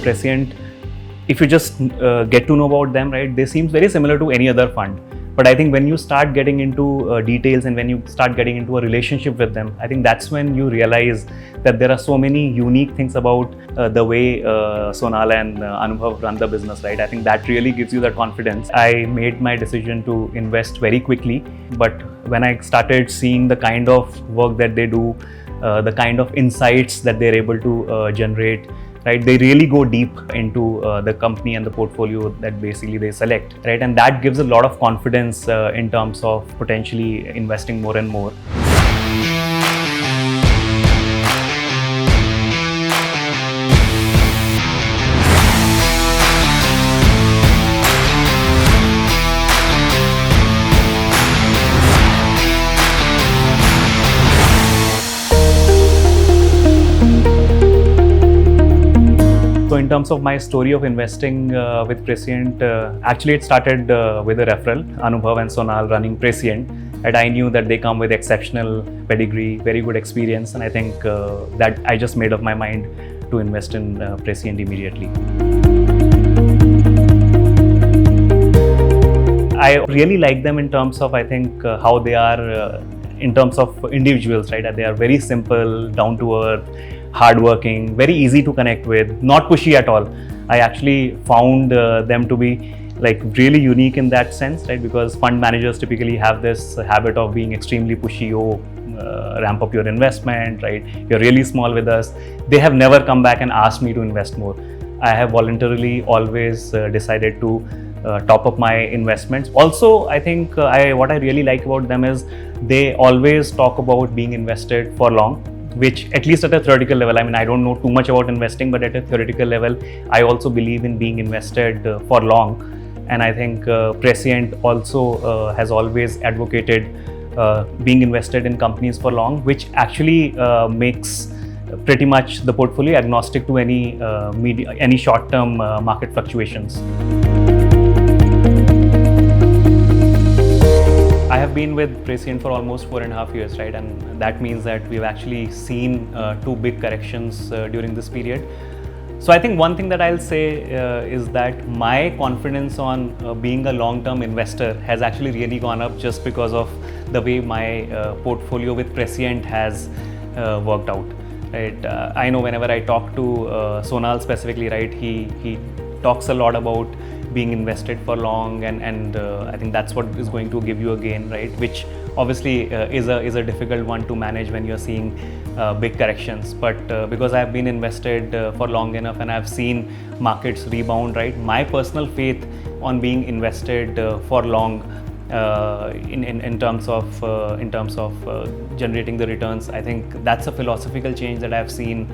Prescient, if you just get to know about them, right, they seem very similar to any other fund. But I think when you start getting into details and when you start getting into a relationship with them, I think that's when you realize that there are so many unique things about the way Sonal and Anubhav run the business, right? I think that really gives you that confidence. I made my decision to invest very quickly, but when I started seeing the kind of work that they do, the kind of insights that they're able to generate, right, they really go deep into the company and the portfolio that basically they select, right, and that gives a lot of confidence in terms of potentially investing more and more. So in terms of my story of investing with Prescient, actually it started with a referral, Anubhav and Sonal running Prescient, and I knew that they come with exceptional pedigree, very good experience, and I think that I just made up my mind to invest in Prescient immediately. I really like them in terms of, I think, how they are in terms of individuals, right? They are very simple, down to earth, hardworking, very easy to connect with, not pushy at all. I actually found them to be like really unique in that sense, right? Because fund managers typically have this habit of being extremely pushy. Ramp up your investment, right? You're really small with us. They have never come back and asked me to invest more. I have voluntarily always decided to top up my investments. Also, I think what I really like about them is they always talk about being invested for long, which at least at a theoretical level, I mean, I don't know too much about investing, but at a theoretical level, I also believe in being invested for long. And I think Prescient also has always advocated being invested in companies for long, which actually makes pretty much the portfolio agnostic to any short-term market fluctuations. I have been with Prescient for almost 4.5 years, right? And that means that we've actually seen two big corrections during this period. So I think one thing that I'll say is that my confidence on being a long-term investor has actually really gone up just because of the way my portfolio with Prescient has worked out, right? I know whenever I talk to Sonal specifically, right, he talks a lot about being invested for long, and I think that's what is going to give you a gain, right? Which obviously is a difficult one to manage when you're seeing big corrections. But because I've been invested for long enough and I've seen markets rebound, right? My personal faith on being invested for long in terms of generating the returns, I think that's a philosophical change that I've seen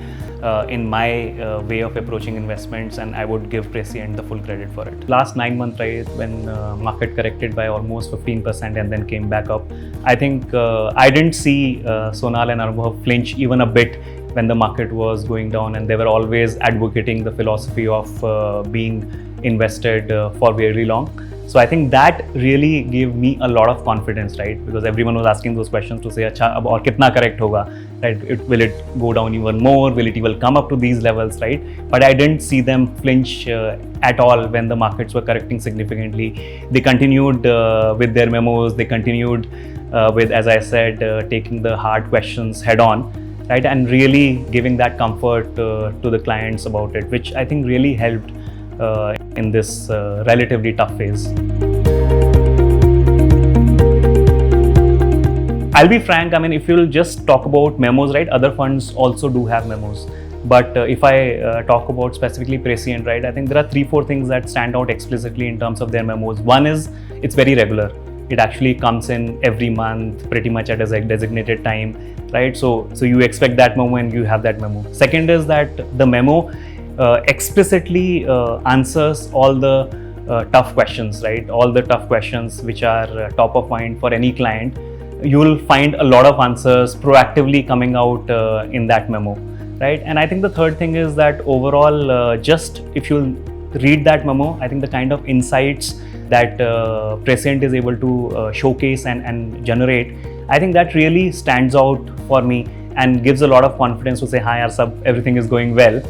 in my way of approaching investments, and I would give Prescient the full credit for it. Last 9 months, right, when market corrected by almost 15% and then came back up, I think I didn't see Sonal and Anubhav flinch even a bit when the market was going down, and they were always advocating the philosophy of being invested for very long. So I think that really gave me a lot of confidence, right? Because everyone was asking those questions to say, "Acha, ab aur kitna correct hoga?" Right? Will it go down even more? Will it even come up to these levels, right? But I didn't see them flinch at all when the markets were correcting significantly. They continued with their memos. They continued with, as I said, taking the hard questions head on, right? And really giving that comfort to the clients about it, which I think really helped in this relatively tough phase. I'll be frank, I mean, if you'll just talk about memos, right, other funds also do have memos. But if I talk about specifically Prescient, right, I think there are 3-4 things that stand out explicitly in terms of their memos. One is it's very regular. It actually comes in every month, pretty much at a designated time, right? So you expect that memo and you have that memo. Second is that the memo explicitly answers all the tough questions, right? All the tough questions which are top of mind for any client. You will find a lot of answers proactively coming out in that memo, right? And I think the third thing is that overall, just if you read that memo, I think the kind of insights that Prescient is able to showcase and generate, I think that really stands out for me and gives a lot of confidence to say, "Hi, yaar, everything is going well."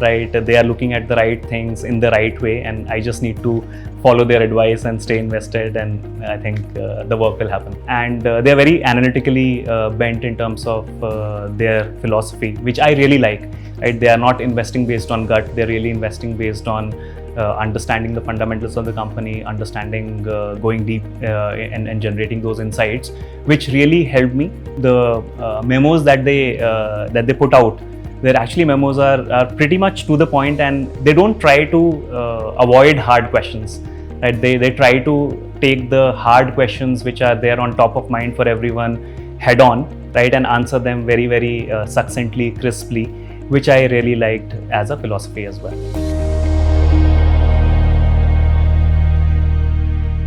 right? They are looking at the right things in the right way, and I just need to follow their advice and stay invested, and I think the work will happen. And they are very analytically bent in terms of their philosophy, which I really like, right? They are not investing based on gut, they're really investing based on understanding the fundamentals of the company, understanding, going deep and generating those insights, which really helped me. The memos that they put out, their actually memos are pretty much to the point, and they don't try to avoid hard questions, right? They try to take the hard questions which are there on top of mind for everyone head on, right, and answer them very, very succinctly, crisply, which I really liked as a philosophy as well.